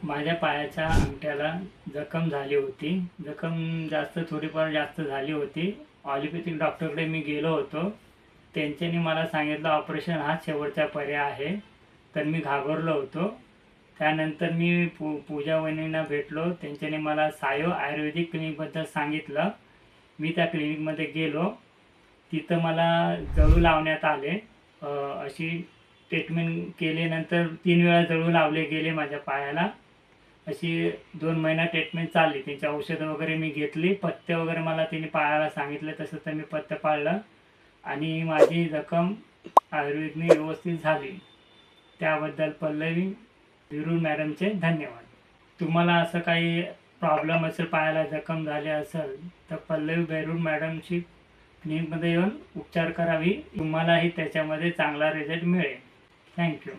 माझ्या पायाच्या अंगठ्याला जखम झाली होती. जखम थोडीफार जास्त झाली होती. ऑलिपॅथिक डॉक्टरकडे मी गेलो होतो. त्यांच्यानी मला सांगितलं ऑपरेशन हा शेवटचा पर्याय आहे. तर मी घाबरलो होतो. त्यानंतर मी पूजा वहिनींना भेटलो. त्यांच्याने मला सायो आयुर्वेदिक क्लिनिकबद्दल सांगितलं. मी त्या क्लिनिकमध्ये गेलो. तिथं मला जळू लावण्यात आले. अशी ट्रीटमेंट केल्यानंतर 3 वेळा जळू लावले गेले माझ्या पायाला. अशी 2 महिना ट्रीटमेंट चालली. त्यांची औषधं वगैरे मी घेतली. पथ्य वगैरे मला त्यांनी पाळायला सांगितलं, तसं तर मी पथ्य पाळलं आणि माझी जखम आयुर्वेदने व्यवस्थित झाली. त्याबद्दल पल्लवी विरुळ मॅडमचे धन्यवाद. तुम्हाला असं काही प्रॉब्लेम असेल, पायाला जखम झाली असेल, तर पल्लवी विरुळ मॅडमची क्लिनिकमध्ये येऊन उपचार करावी. तुम्हालाही त्याच्यामध्ये चांगला रिझल्ट मिळेल. थँक्यू.